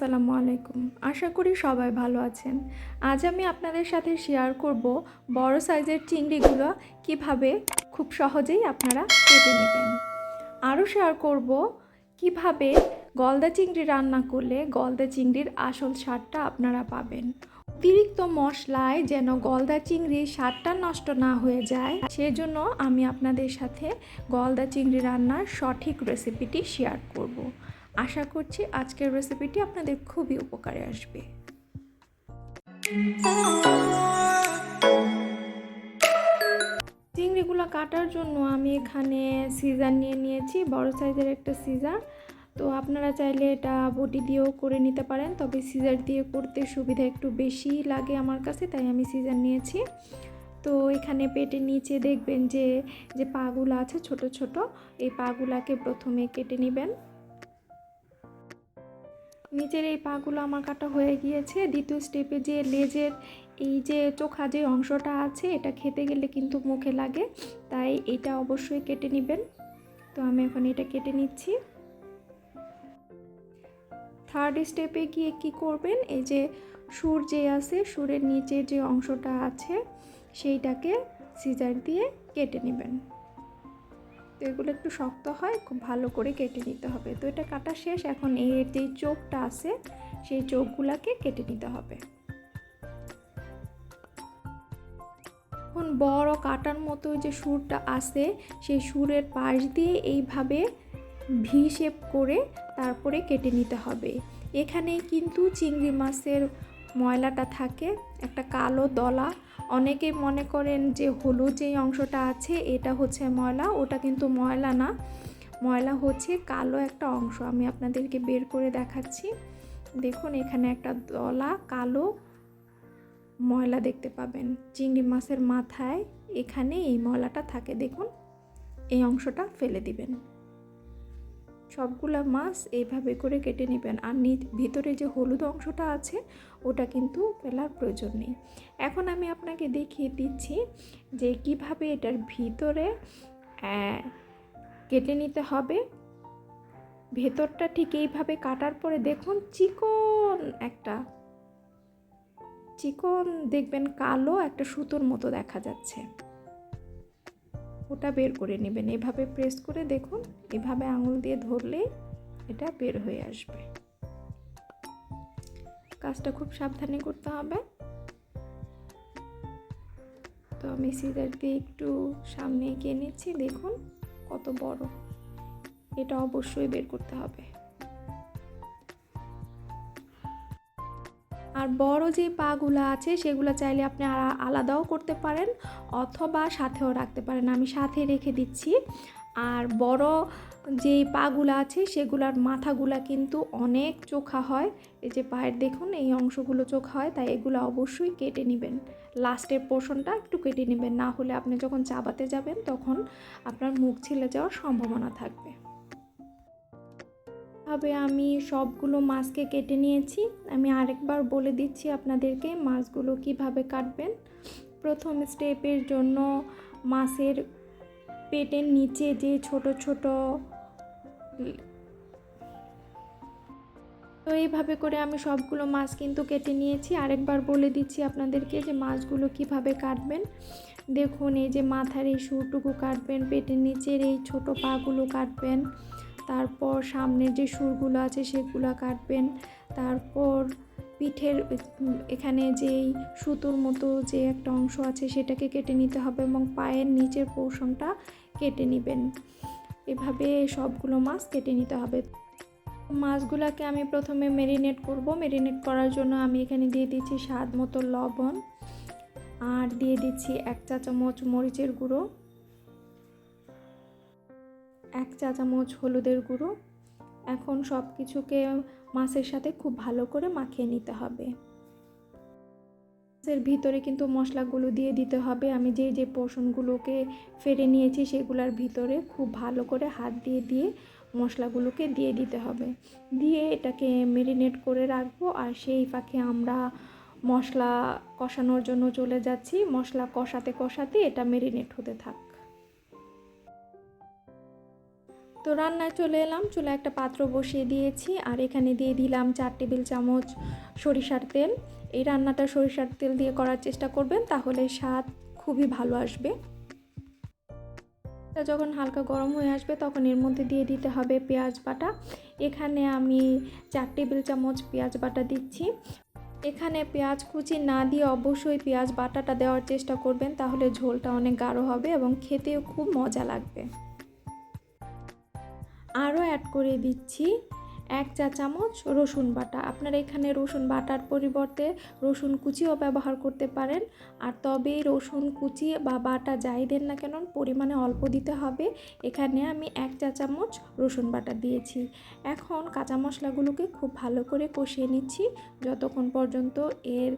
আসসালামু আলাইকুম। আশা করি সবাই ভালো আছেন। আজ আমি আপনাদের সাথে শেয়ার করব বড় সাইজের চিংড়িগুলো কিভাবে খুব সহজেই আপনারা কেটে নেবেন। আরও শেয়ার করব কিভাবে গলদা চিংড়ি রান্না করলে গলদা চিংড়ির আসল স্বাদটা আপনারা পাবেন। অতিরিক্ত মশলায় যেন গলদা চিংড়ির স্বাদটা নষ্ট না হয়ে যায়, সেজন্য আমি আপনাদের সাথে গলদা চিংড়ি রান্নার সঠিক রেসিপিটি শেয়ার করব। আশা করছি আজকের রেসিপিটি আপনাদের খুবই উপকারে আসবে। চিংড়িগুলো কাটার জন্য আমি এখানে সিজার নিয়ে নিয়েছি, বড় সাইজের একটা সিজার। তো আপনারা চাইলে এটা বটি দিয়েও করে নিতে পারেন, তবে সিজার দিয়ে করতে সুবিধা একটু বেশি লাগে আমার কাছে, তাই আমি সিজার নিয়েছি। তো এখানে পেটের নিচে দেখবেন যে যে পাগুলো আছে ছোট ছোট, এই পাগুলাকে প্রথমে কেটে নেবেন। নিচের এই পাগুলো আমার কাটা হয়ে গিয়েছে। দ্বিতীয় স্টেপে যে লেজের এই যে চোখা যে অংশটা আছে, এটা খেতে গেলে কিন্তু মুখে লাগে, তাই এটা অবশ্যই কেটে নেবেন। তো আমি এখন এটা কেটে নিচ্ছি। থার্ড স্টেপে গিয়ে কি করবেন, এই যে সুর যে আছে, সুরের নিচের যে অংশটা আছে সেইটাকে সিজার দিয়ে কেটে নেবেন। তো এগুলো একটু শক্ত হয়, খুব ভালো করে কেটে নিতে হবে। তো এটা কাটা শেষ। এখন এর যে চোখটা আছে সেই চোখগুলোকে কেটে নিতে হবে। এখন বড় কাটার মতো যে সুরটা আছে সেই সুরের পাশ দিয়ে এইভাবে ভি শেপ করে তারপরে কেটে নিতে হবে। এখানে কিন্তু চিংড়ি মাছের ময়লাটা থাকে, একটা কালো দলা। অনেকে মনে করেন যে হলুদ যেই অংশটা আছে এটা হচ্ছে ময়লা, ওটা কিন্তু ময়লা না। ময়লা হচ্ছে কালো একটা অংশ। আমি আপনাদেরকে বের করে দেখাচ্ছি। দেখুন এখানে একটা দলা কালো ময়লা দেখতে পাবেন। চিংড়ি মাছের মাথায় এখানে এই ময়লাটা থাকে, দেখুন এই অংশটা ফেলে দিবেন। সবগুলা মাছ এইভাবে করে কেটে নেবেন। আর ভিতরে যে হলুদ অংশটা আছে ওটা কিন্তু ফেলার প্রয়োজন নেই। এখন আমি আপনাকে দেখিয়ে দিচ্ছি যে কিভাবে এটার ভিতরে কেটে নিতে হবে। ভেতরটা ঠিক এইভাবে কাটার পরে দেখুন চিকন দেখবেন কালো একটা সুতোর মতো দেখা যাচ্ছে, ওটা বের করে নেবেন। এভাবে প্রেস করে দেখুন, এভাবে আঙুল দিয়ে ধরলে এটা বের হয়ে আসবে। কাজটা খুব সাবধানে করতে হবে। তো আমি সিজার দিয়ে একটু সামনে এগিয়ে নিচ্ছি, দেখুন কত বড়। এটা অবশ্যই বের করতে হবে। আর বড় যে পাগুলো আছে সেগুলো চাইলে আপনি আলাদাও করতে পারেন অথবা সাথেও রাখতে পারেন। আমি সাথে রেখে দিচ্ছি। আর বড় যে পাগুলো আছে সেগুলার মাথাগুলা কিন্তু অনেক চোখা হয়। এই যে পায়ের দেখুন এই অংশগুলো চোখা হয়, তাই এগুলো অবশ্যই কেটে নেবেন। লাস্টের পোর্শনটা একটু কেটে নেবেন, না হলে আপনি যখন চাবাতে যাবেন তখন আপনার মুখ ছিলে যাওয়ার সম্ভাবনা থাকবে। তবে আমি সবগুলো মাছকে কেটে নিয়েছি। আমি আরেকবার বলে দিচ্ছি আপনাদেরকে মাছগুলো কিভাবে কাটবেন। প্রথম স্টেপের জন্য মাছের পেটের নিচে যে ছোট ছোট, তো এইভাবে করে আমি সবগুলো মাছ কিন্তু কেটে নিয়েছি। আরেকবার বলে দিচ্ছি আপনাদেরকে যে মাছগুলো কিভাবে কাটবেন। দেখুন এই যে মাথার এই সুরটুকু কাটবেন, পেটের নিচের এই ছোট পাগুলো কাটবেন, তারপর সামনের যে সুরগুলো আছে সেগুলো কাটবেন, তারপর পিঠের এখানে যেই সুতোর মতো যে একটা অংশ আছে সেটাকে কেটে নিতে হবে এবং পায়ের নিচের পোর্শনটা কেটে নেবেন। এভাবে সবগুলো মাছ কেটে নিতে হবে। মাছগুলোকে আমি প্রথমে ম্যারিনেট করব। ম্যারিনেট করার জন্য আমি এখানে দিয়ে দিচ্ছি স্বাদ মতো লবণ, আর দিয়ে দিচ্ছি 1 চা চামচ মরিচের গুঁড়ো, 1 চা চামচ হলুদের গুঁড়ো। এখন সব কিছুকে মাছের সাথে খুব ভালো করে মাখিয়ে নিতে হবে। মাছের ভিতরে কিন্তু মশলাগুলো দিয়ে দিতে হবে। আমি যে পোর্শনগুলোকে ফেলে নিয়েছি সেগুলোর ভিতরে খুব ভালো করে হাত দিয়ে মশলাগুলোকে দিয়ে দিতে হবে। দিয়ে এটাকে ম্যারিনেট করে রাখবো। আর সেই ফাঁকে আমরা মশলা কষানোর জন্য চলে যাচ্ছি। মশলা কষাতে কষাতে এটা ম্যারিনেট হতে থাক। তো রান্নায় চলে এলাম, চুলায় একটা পাত্র বসিয়ে দিয়েছি আর এখানে দিয়ে দিলাম 4 টেবিল চামচ সরিষার তেল। এই রান্নাটা সরিষার তেল দিয়ে করার চেষ্টা করবেন, তাহলে স্বাদ খুবই ভালো আসবে। এটা যখন হালকা গরম হয়ে আসবে তখন এর মধ্যে দিয়ে দিতে হবে পেঁয়াজ বাটা। এখানে আমি 4 টেবিল চামচ পেঁয়াজ বাটা দিচ্ছি। এখানে পেঁয়াজ কুচি না দিয়ে অবশ্যই পেঁয়াজ বাটাটা দেওয়ার চেষ্টা করবেন, তাহলে ঝোলটা অনেক গাঢ় হবে এবং খেতেও খুব মজা লাগবে। আরও অ্যাড করে দিচ্ছি 1 চা চামচ রসুন বাটা। আপনারা এখানে রসুন বাটার পরিবর্তে রসুন কুচিও ব্যবহার করতে পারেন, আর তবে রসুন কুচি বা বাটা যাই দেন না কেন পরিমাণে অল্প দিতে হবে। এখানে আমি 1 চা চামচ রসুন বাটা দিয়েছি। এখন কাঁচা মশলাগুলোকে খুব ভালো করে কষিয়ে নিচ্ছি যতক্ষণ পর্যন্ত এর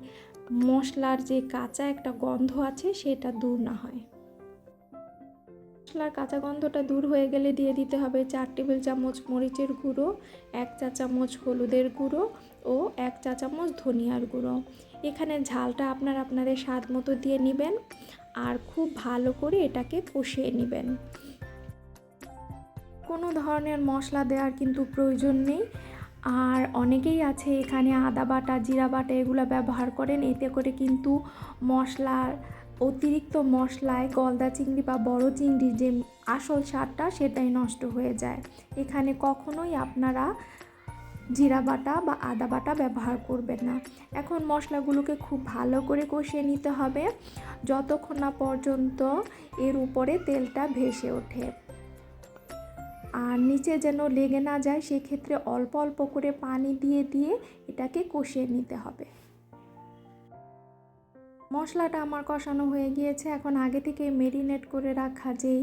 মশলার যে কাঁচা একটা গন্ধ আছে সেটা দূর না হয়। মশলার কাঁচা গন্ধটা দূর হয়ে গেলে দিয়ে দিতে হবে 4 টেবিল চামচ মরিচের গুঁড়ো, 1 চা চামচ হলুদের গুঁড়ো ও 1 চা চামচ ধনিয়ার গুঁড়ো। এখানে ঝালটা আপনাদের স্বাদ মতো দিয়ে নেবেন আর খুব ভালো করে এটাকে কষিয়ে নেবেন। কোনো ধরনের মশলা দেওয়ার কিন্তু প্রয়োজন নেই। আর অনেকেই আছে এখানে আদা বাটা, জিরা বাটা এগুলো ব্যবহার করেন, এতে করে কিন্তু মশলার অতিরিক্ত মশলায় গলদা চিংড়ি বা বড় চিংড়ির যে আসল স্বাদটা সেটাই নষ্ট হয়ে যায়। এখানে কখনোই আপনারা জিরা বাটা বা আদা বাটা ব্যবহার করবেন না। এখন মশলাগুলোকে খুব ভালো করে কষিয়ে নিতে হবে যতক্ষণ না পর্যন্ত এর উপরে তেলটা ভেসে ওঠে আর নিচে যেন লেগে না যায়, সেক্ষেত্রে অল্প অল্প করে পানি দিয়ে দিয়ে এটাকে কষিয়ে নিতে হবে। মশলাটা আমার কষানো হয়ে গিয়েছে। এখন আগে থেকে মেরিনেট করে রাখা যেই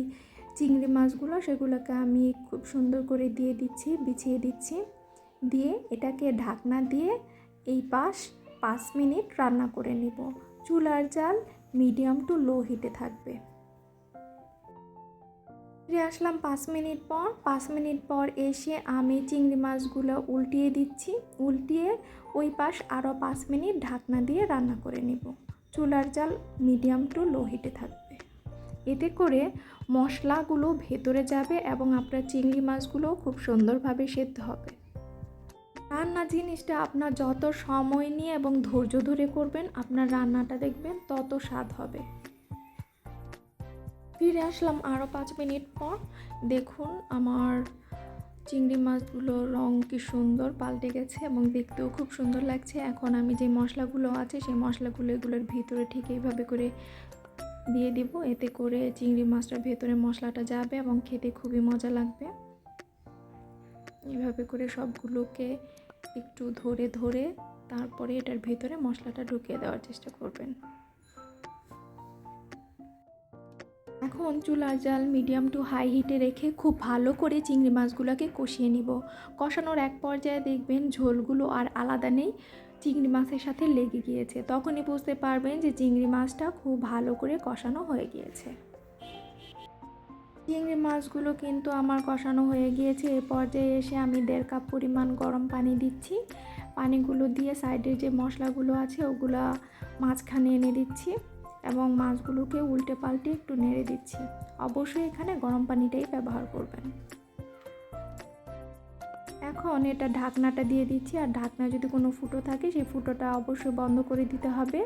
চিংড়ি মাছগুলো সেগুলোকে আমি খুব সুন্দর করে দিয়ে দিচ্ছি, বিছিয়ে দিচ্ছি। দিয়ে এটাকে ঢাকনা দিয়ে এই পাশ 5 মিনিট রান্না করে নেব। চুলার জাল মিডিয়াম টু লো হিটে থাকবে। ফিরে আসলাম 5 মিনিট পর। 5 মিনিট পর এসে আমি চিংড়ি মাছগুলো উল্টিয়ে দিচ্ছি। উল্টিয়ে ওই পাশ আরও 5 মিনিট ঢাকনা দিয়ে রান্না করে নেব। চুলার জাল মিডিয়াম টু লো হিটে থাকবে। এতে করে মশলাগুলো ভেতরে যাবে এবং আপনার চিংড়ি মাছগুলোও খুব সুন্দরভাবে সেদ্ধ হবে। রান্না জিনিসটা আপনার যত সময় নিয়ে এবং ধৈর্য ধরে করবেন, আপনার রান্নাটা দেখবেন তত স্বাদ হবে। ফিরে আসলাম আরও 5 মিনিট পর। দেখুন আমার চিংড়ি মাছগুলোর রং কি সুন্দর পাল্টে গেছে এবং দেখতেও খুব সুন্দর লাগছে। এখন আমি যে মশলাগুলো আছে সেই মশলাগুলো এগুলোর ভিতরে ঠিক এইভাবে করে দিয়ে দিব, এতে করে চিংড়ি মাছটার ভেতরে মশলাটা যাবে এবং খেতে খুবই মজা লাগবে। এইভাবে করে সবগুলোকে একটু ধরে ধরে তারপরে এটার ভেতরে মশলাটা ঢুকিয়ে দেওয়ার চেষ্টা করবেন। এখন চুলার জাল মিডিয়াম টু হাই হিটে রেখে খুব ভালো করে চিংড়ি মাছগুলোকে কষিয়ে নিব। কষানোর এক পর্যায়ে দেখবেন ঝোলগুলো আর আলাদা নেই, চিংড়ি মাছের সাথে লেগে গিয়েছে। তখনই বুঝতে পারবেন যে চিংড়ি মাছটা খুব ভালো করে কষানো হয়ে গিয়েছে। চিংড়ি মাছগুলো কিন্তু আমার কষানো হয়ে গিয়েছে। এই পর্যায়ে এসে আমি 1.5 কাপ পরিমাণ গরম পানি দিচ্ছি। পানিগুলো দিয়ে সাইডে যে মশলাগুলো আছে ওগুলো মাঝখানে এনে দিচ্ছি এবং মাছগুলোকে উল্টে পাল্টে একটু নেড়ে দিচ্ছি। অবশ্যই এখানে গরম পানিটাই ব্যবহার করবেন। এখন এটা ঢাকনাটা দিয়ে দিচ্ছি, আর ঢাকনা যদি কোনো ফুটো থাকে সেই ফুটোটা অবশ্যই বন্ধ করে দিতে হবে।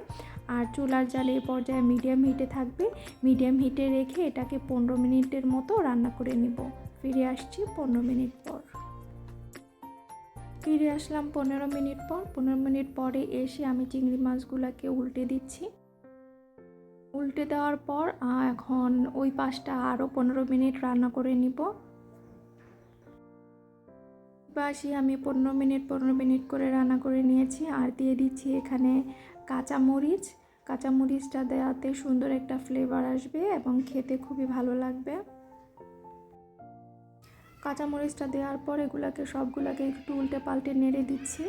আর চুলার জাল এই পর্যায়ে মিডিয়াম হিটে থাকবে। মিডিয়াম হিটে রেখে এটাকে 15 মিনিটের মতো রান্না করে নিব। ফিরে আসছি 15 মিনিট পর। ফিরে আসলাম 15 মিনিট পর। 15 মিনিট পরে এসে আমি চিংড়ি মাছগুলোকে উল্টে দিচ্ছি। উল্টে দেওয়ার পর এখন ওই পাশটা আরও 15 মিনিট রান্না করে নিব। পাশে আমি 15 মিনিট করে রান্না করে নিয়েছি। আর দিয়ে দিচ্ছি এখানে কাঁচামরিচ। কাঁচামরিচটা দেওয়াতে সুন্দর একটা ফ্লেভার আসবে এবং খেতে খুবই ভালো লাগবে। কাঁচামরিচটা দেওয়ার পর এগুলোকে সবগুলোকে একটু উল্টে পাল্টে নেড়ে দিচ্ছি।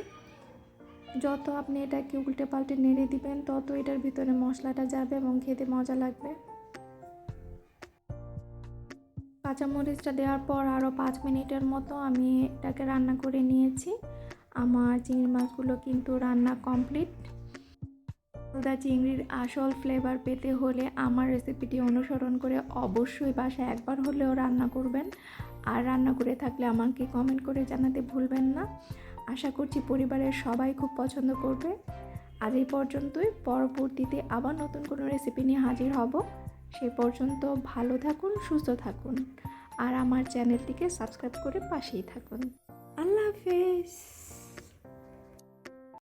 যত আপনি এটাকে উল্টে পাল্টে নেড়ে দিবেন তত এটার ভিতরে মশলাটা যাবে এবং খেতে মজা লাগবে। কাঁচামরিচটা দেওয়ার পর আরও 5 মিনিটের মতো আমি এটাকে রান্না করে নিয়েছি। আমার চিংড়ি মাছগুলো কিন্তু রান্না কমপ্লিট। গলদা চিংড়ির আসল ফ্লেভার পেতে হলে আমার রেসিপিটি অনুসরণ করে অবশ্যই বাসায় একবার হলেও রান্না করবেন। আর রান্না করে থাকলে আমাকে কমেন্ট করে জানাতে ভুলবেন না। আশা করছি পরিবারের সবাই খুব পছন্দ করবে। আজ এই পর্যন্তই, পরবর্তীতে আবার নতুন কোনো রেসিপি নিয়ে হাজির হব। সে পর্যন্ত ভালো থাকুন, সুস্থ থাকুন, আর আমার চ্যানেলটিকে সাবস্ক্রাইব করে পাশেই থাকুন। আল্লাহ হাফেজ।